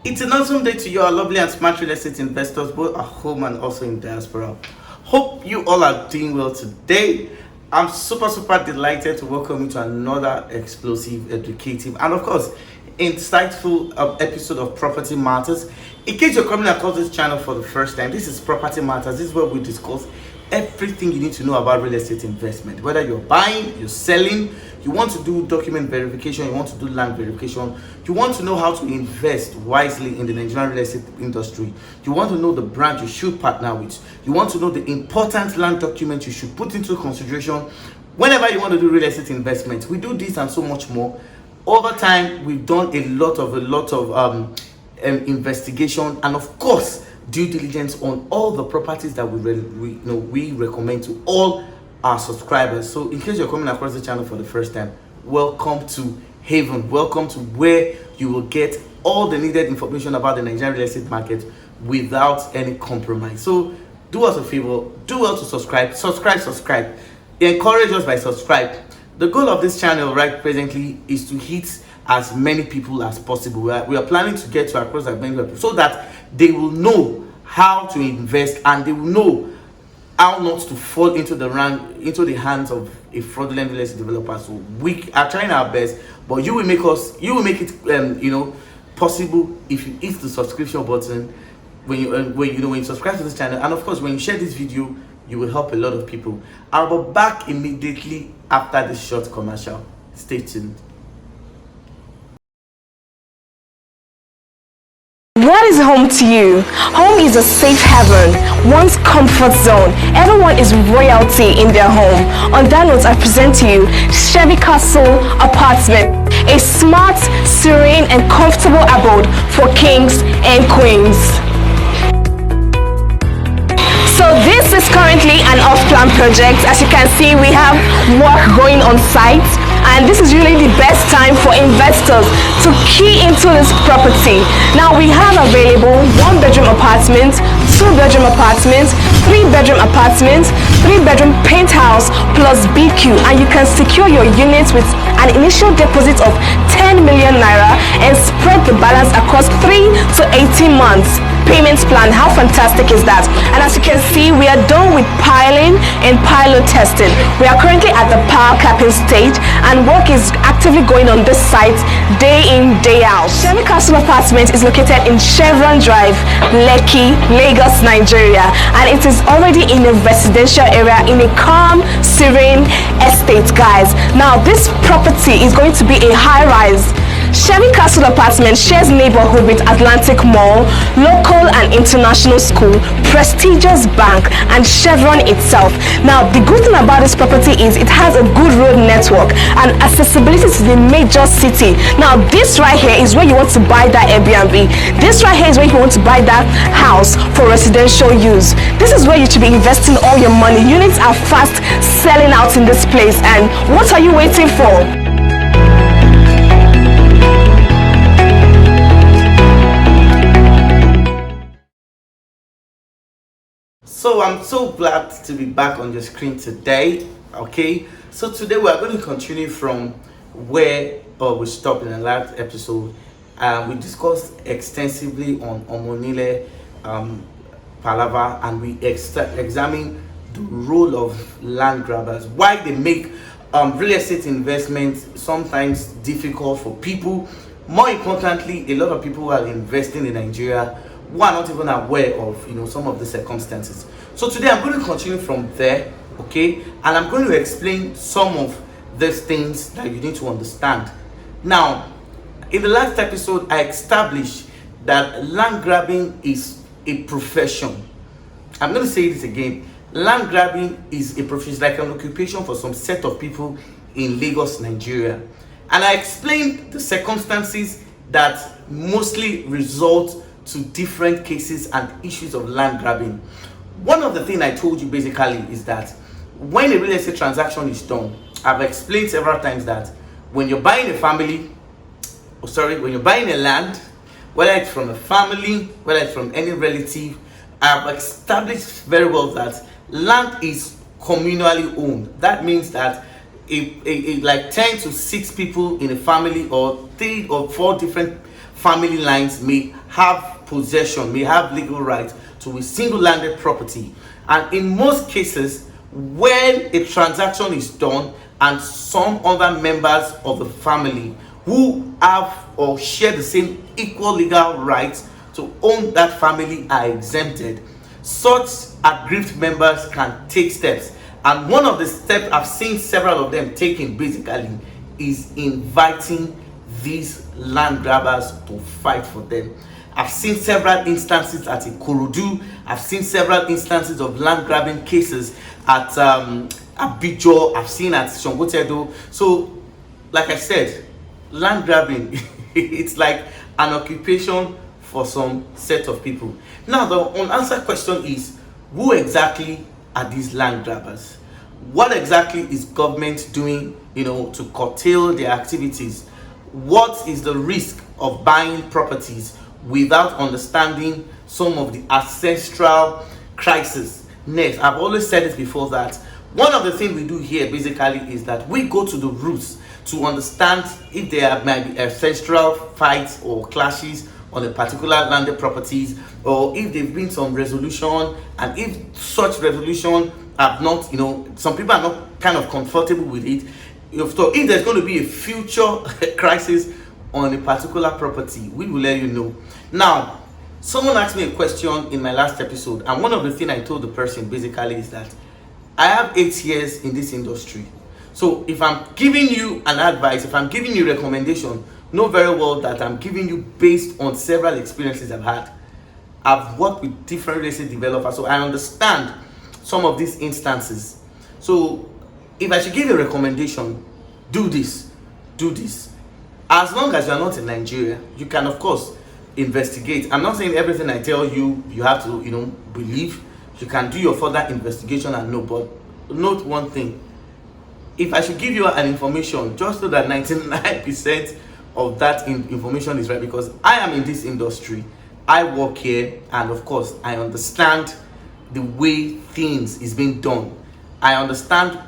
It's an awesome day to you, our lovely and smart real estate investors, both at home and also in diaspora. Hope you all are doing well today. I'm super delighted to welcome you to another explosive, educative, and of course, insightful episode of Property Matters. In case you're coming across this channel for the first time, this is Property Matters. This is where we discuss everything you need to know about real estate investment. Whether you're buying, you're selling, you want to do document verification, you want to do land verification, you want to know how to invest wisely in the Nigerian real estate industry, you want to know the brand you should partner with, you want to know the important land documents you should put into consideration whenever you want to do real estate investment. We do this and so much more. Over time, we've done a lot of investigation and of course due diligence on all the properties that we recommend to all our subscribers. So in case you're coming across the channel for the first time, welcome to Haven. Welcome to where you will get all the needed information about the Nigerian real estate market without any compromise. So do us a favor, do well to subscribe. Encourage us by subscribe. The goal of this channel right presently is to hit as many people as possible. We are planning to get to across as many people so that they will know how to invest and they will know how not to fall into the hands of a fraudulent real estate developer. So we are trying our best, but you will make it possible if you hit the subscription button when you subscribe to this channel, and of course when you share this video, you will help a lot of people. I'll be back immediately after this short commercial. Stay tuned. What is home to you? Home is a safe haven, one's comfort zone. Everyone is royalty in their home. On that note, I present to you Chevy Castle Apartment, a smart, serene, and comfortable abode for kings and queens. So this is currently an off-plan project. As you can see, we have work going on site, and this is really the best time for investors to key into this property. Now we have available 1-bedroom apartments, 2-bedroom apartments, 3-bedroom apartments, 3-bedroom penthouse plus BQ, and you can secure your units with an initial deposit of 10 million naira and spread the balance across 3 to 18 months. Payment plan, how fantastic is that? And as you can see, we are done with piling and pilot testing. We are currently at the power capping stage and work is actively going on this site day in, day out. Chevy Castle Apartment is located in Chevron Drive, Lekki, Lagos, Nigeria, and it is already in a residential area in a calm, serene estate, guys. Now this property is going to be a high-rise. Chevy Castle Apartment shares neighborhood with Atlantic Mall, local and international school, prestigious bank, and Chevron itself. Now, the good thing about this property is it has a good road network and accessibility to the major city. Now, this right here is where you want to buy that Airbnb. This right here is where you want to buy that house for residential use. This is where you should be investing all your money. Units are fast selling out in this place, and what are you waiting for? So I'm so glad to be back on your screen today. Okay, so today we are going to continue from where we stopped in the last episode. We discussed extensively on Omonile Palava, and we examined the role of land grabbers, why they make real estate investments sometimes difficult for people. More importantly, a lot of people who are investing in Nigeria who are not even aware of some of the circumstances. So today I'm going to continue from there, okay, and I'm going to explain some of these things that you need to understand. Now, in the last episode, I established that land grabbing is a profession. I'm going to say this again. Land grabbing is a profession, it's like an occupation for some set of people in Lagos, Nigeria. And I explained the circumstances that mostly result to different cases and issues of land grabbing. One of the things I told you basically is that when a real estate transaction is done, I've explained several times that when you're buying when you're buying a land, whether it's from a family, whether it's from any relative, I've established very well that land is communally owned. That means that like 10 to 6 people in a family, or 3 or 4 different family lines may have possession, may have legal right to a single landed property. And in most cases, when a transaction is done and some other members of the family who have or share the same equal legal rights to own that family are exempted, such aggrieved members can take steps. And one of the steps I've seen several of them taking basically is inviting these land grabbers to fight for them. I've seen several instances at Ikorodu. I've seen several instances of land grabbing cases at IBEJU. I've seen at Shongotedo. So, like I said, land grabbing, it's like an occupation for some set of people. Now, the unanswered question is, who exactly are these land grabbers? What exactly is government doing, to curtail their activities? What is the risk of buying properties without understanding some of the ancestral crisis? Next, I've always said it before that one of the things we do here basically is that we go to the roots to understand if there might be ancestral fights or clashes on a particular landed properties, or if there've been some resolution, and if such resolution have not, some people are not kind of comfortable with it. So if there's going to be a future crisis on a particular property, we will let you know. Now, someone asked me a question in my last episode, and one of the things I told the person basically is that I have 8 years in this industry. So if I'm giving you an advice, if I'm giving you recommendation, know very well that I'm giving you based on several experiences I've had. I've worked with different real estate developers, so I understand some of these instances. So if I should give a recommendation, do this. As long as you're not in Nigeria, you can of course investigate. I'm not saying everything I tell you have to believe. You can do your further investigation and know. But note one thing: if I should give you an information, just so that 99% of that information is right, because I am in this industry, I work here, and of course I understand the way things is being done. I understand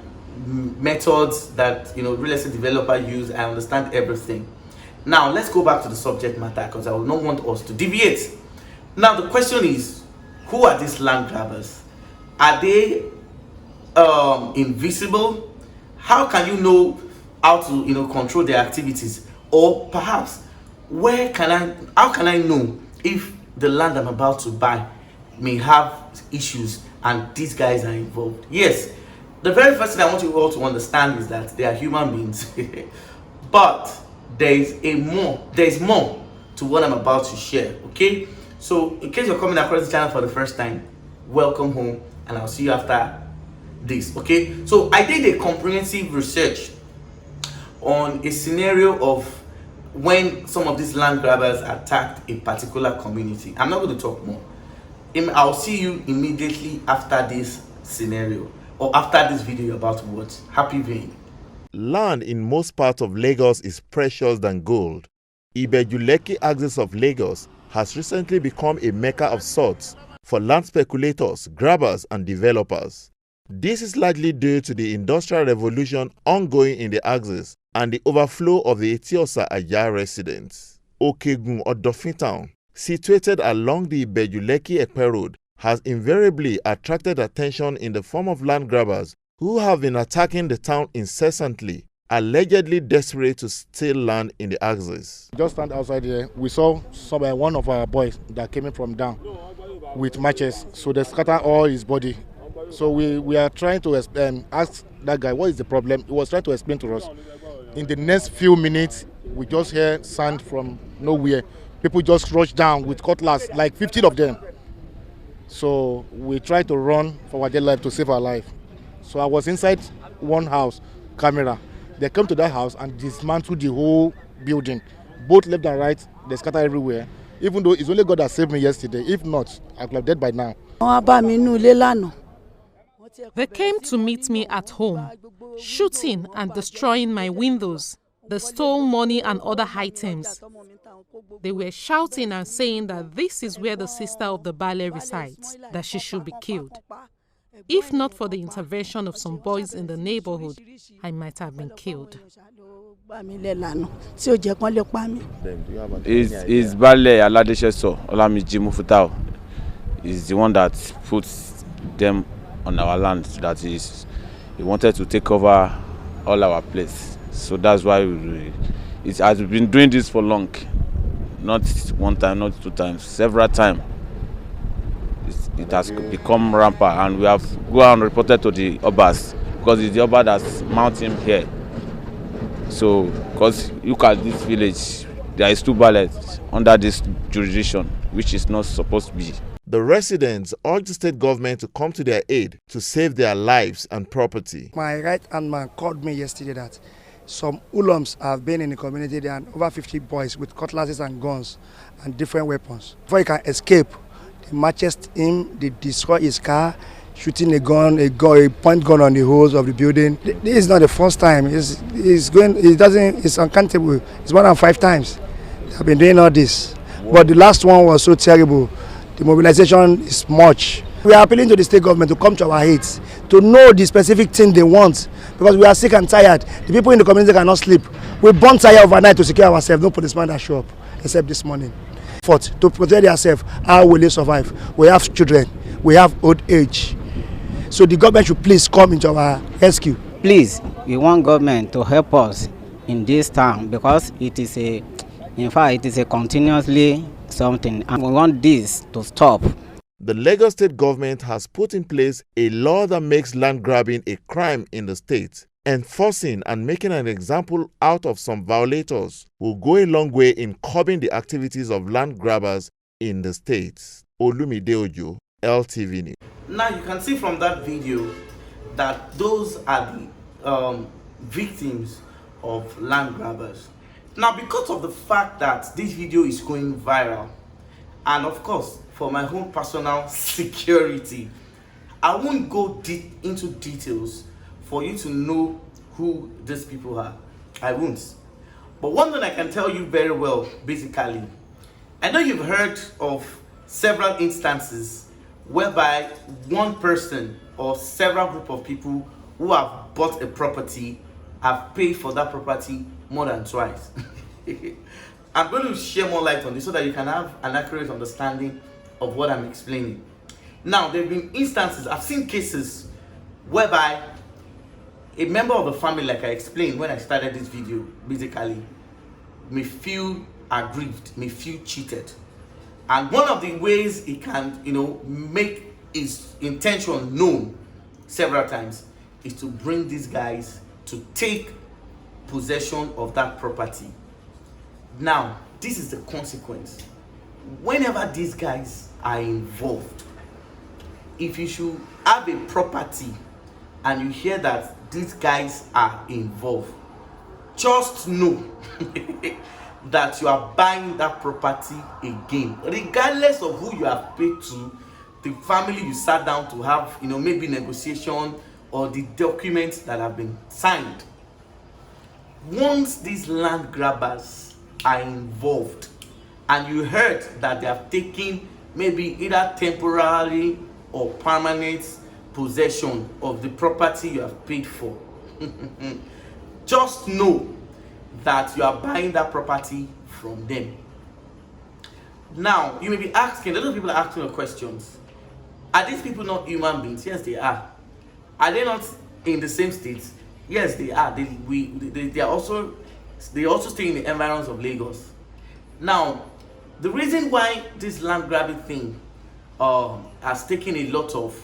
methods that real estate developer use. I understand everything. Now let's go back to the subject matter, because I will not want us to deviate. Now the question is, who are these land grabbers? Are they invisible? How can you know how to control their activities? Or perhaps how can I know if the land I'm about to buy may have issues and these guys are involved? Yes, the very first thing I want you all to understand is that they are human beings. But there is more to what I'm about to share. Okay, so in case you're coming across the channel for the first time, welcome home, and I'll see you after this. Okay, so I did a comprehensive research on a scenario of when some of these land grabbers attacked a particular community. I'm not going to talk more. I'll see you immediately after this scenario, or after this video you're about to watch. Happy viewing. Land in most parts of Lagos is precious than gold. IBEJU Lekki axis of Lagos has recently become a mecca of sorts for land speculators, grabbers and developers. This is largely due to the industrial revolution ongoing in the axis and the overflow of the Etiosa Aya residents. Okegun Odofin Town, situated along the IBEJU Lekki Epe Road, has invariably attracted attention in the form of land grabbers who have been attacking the town incessantly, allegedly desperate to steal land in the axis. Just stand outside here, we saw one of our boys that came in from down with matches, so they scatter all his body. So we are trying to ask that guy what is the problem. He was trying to explain to us. In the next few minutes, we just hear sound from nowhere. People just rush down with cutlass, like 15 of them. So we tried to run for our dear life to save our life. So I was inside one house, camera. They came to that house and dismantled the whole building. Both left and right, they scatter everywhere. Even though it's only God that saved me yesterday. If not, I could have died by now. They came to meet me at home, shooting and destroying my windows. They stole money and other items. They were shouting and saying that this is where the sister of the Bale resides, that she should be killed. If not for the intervention of some boys in the neighborhood, I might have been killed. Is Bale Aladeseso Olamiji Mufutao is the one that puts them on our land. That is, he wanted to take over all our place. So that's why it has been doing this for long. Not one time, not two times, several times. It has become rampant, and we have gone and reported to the Obas, because it's the Oba that's mounting here. So, because look at this village, there is 2 ballots under this jurisdiction, which is not supposed to be. The residents urge the state government to come to their aid to save their lives and property. My right-hand man called me yesterday that some ulams have been in the community. There are over 50 boys with cutlasses and guns and different weapons. Before he can escape, they matched him, they destroy his car, shooting a point gun on the holes of the building. This is not the first time. It's uncountable. It's more than 5 times. They have been doing all this. But the last one was so terrible. The mobilization is much. We are appealing to the state government to come to our aid, to know the specific thing they want, because we are sick and tired. The people in the community cannot sleep. We burn tire overnight to secure ourselves. No policeman that show up, except this morning. To protect ourselves, how will they survive? We have children, we have old age. So the government should please come into our rescue. Please, we want government to help us in this town, because it is a continuously something, and we want this to stop. The Lagos state government has put in place a law that makes land grabbing a crime in the state. Enforcing and making an example out of some violators will go a long way in curbing the activities of land grabbers in the state. Olumide Ojo, LTV News. Now you can see from that video that those are the victims of land grabbers. Now, because of the fact that this video is going viral, and of course for my own personal security, I won't go deep into details for you to know who these people are. I won't. But one thing I can tell you very well, basically, I know you've heard of several instances whereby one person or several group of people who have bought a property have paid for that property more than twice. I'm going to share more light on this so that you can have an accurate understanding of what I'm explaining. Now, there have been instances, I've seen cases whereby a member of the family, like I explained when I started this video, basically may feel aggrieved, may feel cheated. And one of the ways he can, make his intention known several times is to bring these guys to take possession of that property. Now, this is the consequence. Whenever these guys are involved, if you should have a property and you hear that these guys are involved, just know that you are buying that property again, regardless of who you have paid to, the family you sat down to have, maybe negotiation or the documents that have been signed. Once these land grabbers are involved and you heard that they have taken maybe either temporary or permanent possession of the property you have paid for, just know that you are buying that property from them. Now, you may be asking, a lot of people are asking questions. Are these people not human beings? Yes, they are. Are they not in the same state? Yes, they are. They also stay in the environs of Lagos. Now, the reason why this land grabbing thing has taken a lot of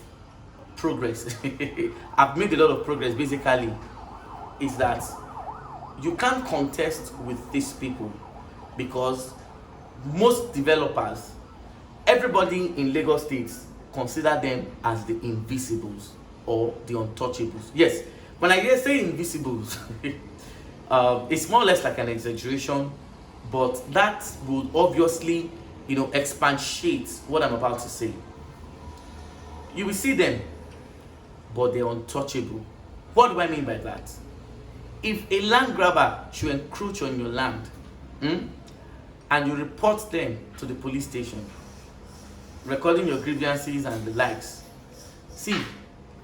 progress, I've made a lot of progress basically, is that you can't contest with these people, because most developers, everybody in Lagos State consider them as the invisibles or the untouchables. Yes, when I say invisibles, it's more or less like an exaggeration, but that would obviously, expatiate what I'm about to say. You will see them, but they're untouchable. What do I mean by that? If a land grabber should encroach on your land, and you report them to the police station, recording your grievances and the likes, see,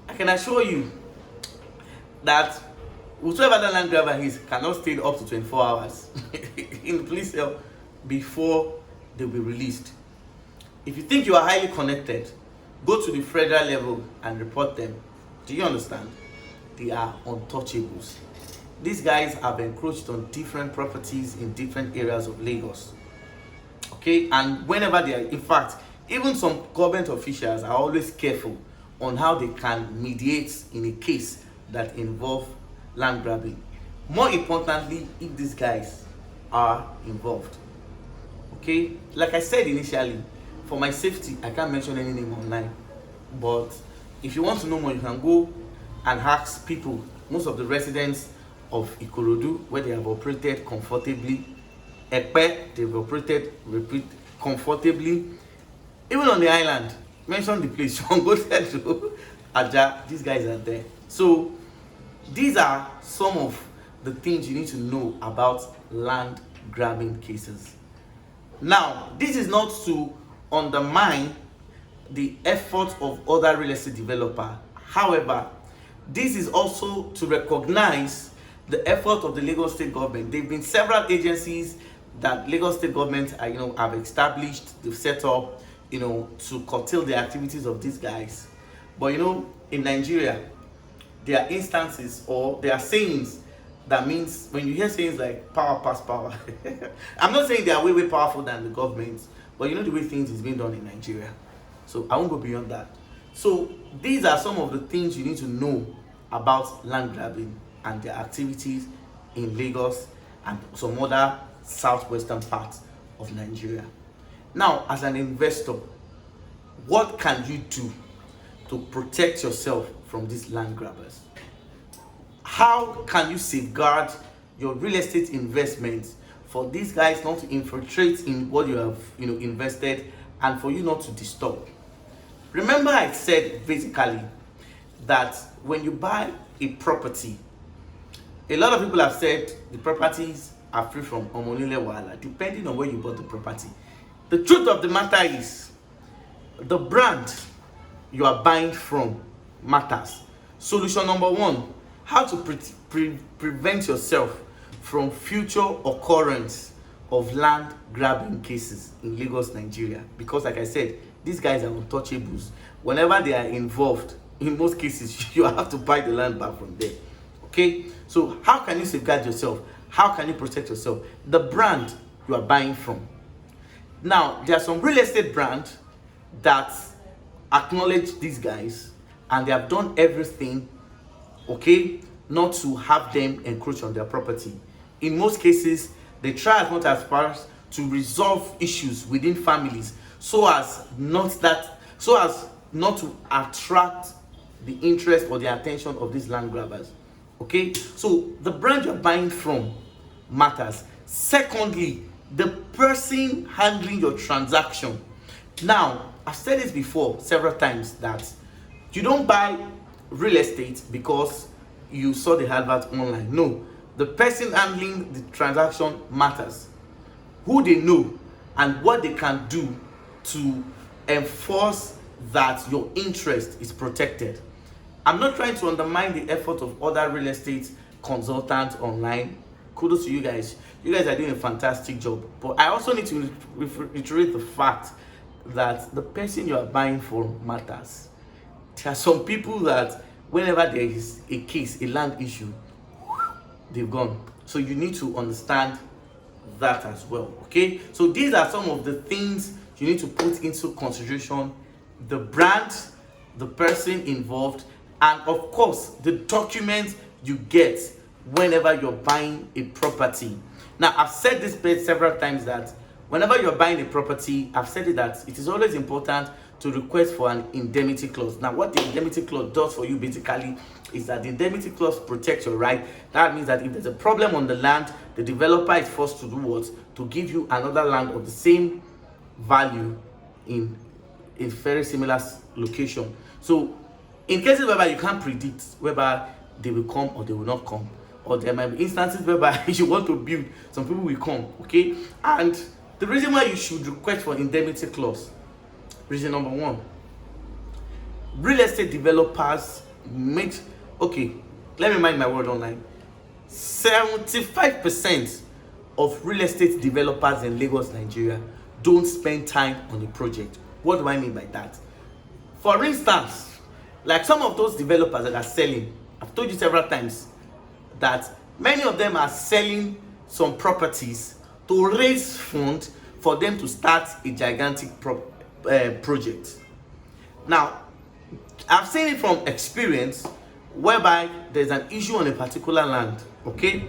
I can assure you that whosoever the land grabber is cannot stay up to 24 hours in the police cell before they'll be released. If you think you are highly connected, go to the federal level and report them. Do you understand? They are untouchables. These guys have encroached on different properties in different areas of Lagos. Okay, and whenever they are, in fact, even some government officials are always careful on how they can mediate in a case that involve land grabbing. More importantly, if these guys are involved. Okay, like I said initially, for my safety, I can't mention any name online. But if you want to know more, you can go and ask people, most of the residents of Ikorodu, where they have operated comfortably. Epe, they've operated comfortably. Even on the island, mention the place, go there to Aja, these guys are there. So these are some of the things you need to know about land grabbing cases. Now, this is not to undermine the efforts of other real estate developers. However, this is also to recognize the effort of the Lagos State government. There have been several agencies that Lagos State government are, have established, they've set up, to curtail the activities of these guys. But in Nigeria, there are instances or there are sayings that means when you hear sayings like power pass power. I'm not saying they are way powerful than the government, but you know the way things is being done in Nigeria. So I won't go beyond that. So these are some of the things you need to know about land grabbing and their activities in Lagos and some other southwestern parts of Nigeria. Now, as an investor, what can you do to protect yourself from these land grabbers? How can you safeguard your real estate investments for these guys not to infiltrate in what you have invested and for you not to disturb? Remember, I said basically that when you buy a property, a lot of people have said the properties are free from omonile wahala, depending on where you bought the property. The truth of the matter is, the brand you are buying from matters. Solution number one, how to prevent yourself from future occurrence of land grabbing cases in Lagos, Nigeria. Because like I said, these guys are untouchables. Whenever they are involved, in most cases, you have to buy the land back from them. Okay, so how can you safeguard yourself? How can you protect yourself? The brand you are buying from. Now, there are some real estate brands that acknowledge these guys and they have done everything, okay, not to have them encroach on their property. In most cases, they try as much as possible to resolve issues within families so as not to attract the interest or the attention of these land grabbers. Okay, so the brand you're buying from matters. Secondly, the person handling your transaction. Now, I've said this before several times that you don't buy real estate because you saw the advert online. No, the person handling the transaction matters. Who they know and what they can do to enforce that your interest is protected. I'm not trying to undermine the effort of other real estate consultants online. Kudos to you guys. You guys are doing a fantastic job. But I also need to reiterate the fact that the person you are buying from matters. There are some people that whenever there is a case, a land issue, they've gone. So you need to understand that as well. Okay? So these are some of the things you need to put into consideration: the brand, the person involved, and of course the documents you get whenever you're buying a property. Now, I've said this several times that whenever you're buying a property, I've said it that it is always important to request for an indemnity clause. Now, what the indemnity clause does for you basically is that the indemnity clause protects your right. That means that if there's a problem on the land, the developer is forced to do what? To give you another land of the same value in a very similar location. So in cases whereby you can't predict whether they will come or they will not come, or there might be instances whereby you want to build, some people will come, okay? And the reason why you should request for indemnity clause, reason number one, real estate developers let me mind my word online. 75% of real estate developers in Lagos, Nigeria don't spend time on a project. What do I mean by that? For instance, like some of those developers that are selling, I've told you several times that many of them are selling some properties to raise funds for them to start a gigantic project. Now, I've seen it from experience whereby there's an issue on a particular land, okay?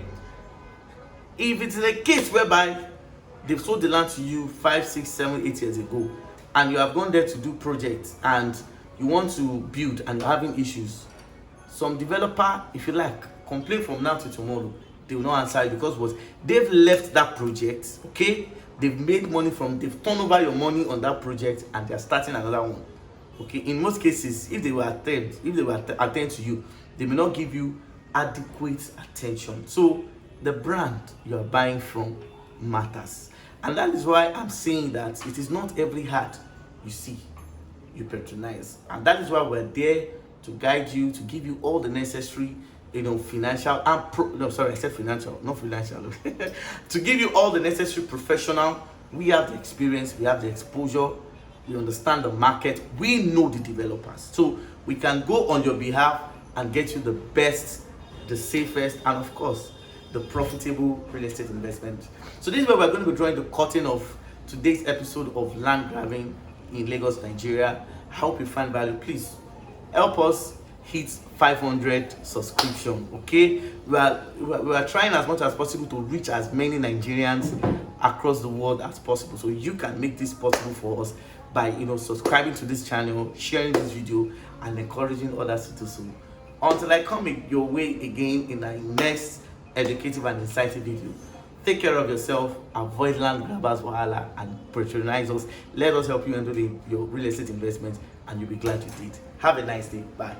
If it's a case whereby they've sold the land to you 5, 6, 7, 8 years ago, and you have gone there to do projects and you want to build and you're having issues, some developer, if you like, complain from now to tomorrow, they will not answer you because what they've left that project, okay? They've made money they've turned over your money on that project and they're starting another one. Okay, in most cases, if they will attend to you, they may not give you adequate attention. So the brand you are buying from matters, and that is why I'm saying that it is not every heart you see you patronize, and that is why we're there to guide you, to give you all the necessary, financial and I said financial, not financial. To give you all the necessary professional. We have the experience, we have the exposure, we understand the market, we know the developers, so we can go on your behalf and get you the best, the safest, and of course the profitable real estate investment. So this is where we're going to be drawing the curtain of today's episode of land grabbing in Lagos, Nigeria. I hope you find value. Please help us hit 500 subscription, okay? We are trying as much as possible to reach as many Nigerians across the world as possible, so you can make this possible for us by subscribing to this channel, sharing this video, and encouraging others to do so. Until I come your way again in our next educative and insightful video, take care of yourself, avoid land grabbers wahala, and patronize us. Let us help you handle your real estate investment, and you'll be glad you did. Have a nice day. Bye.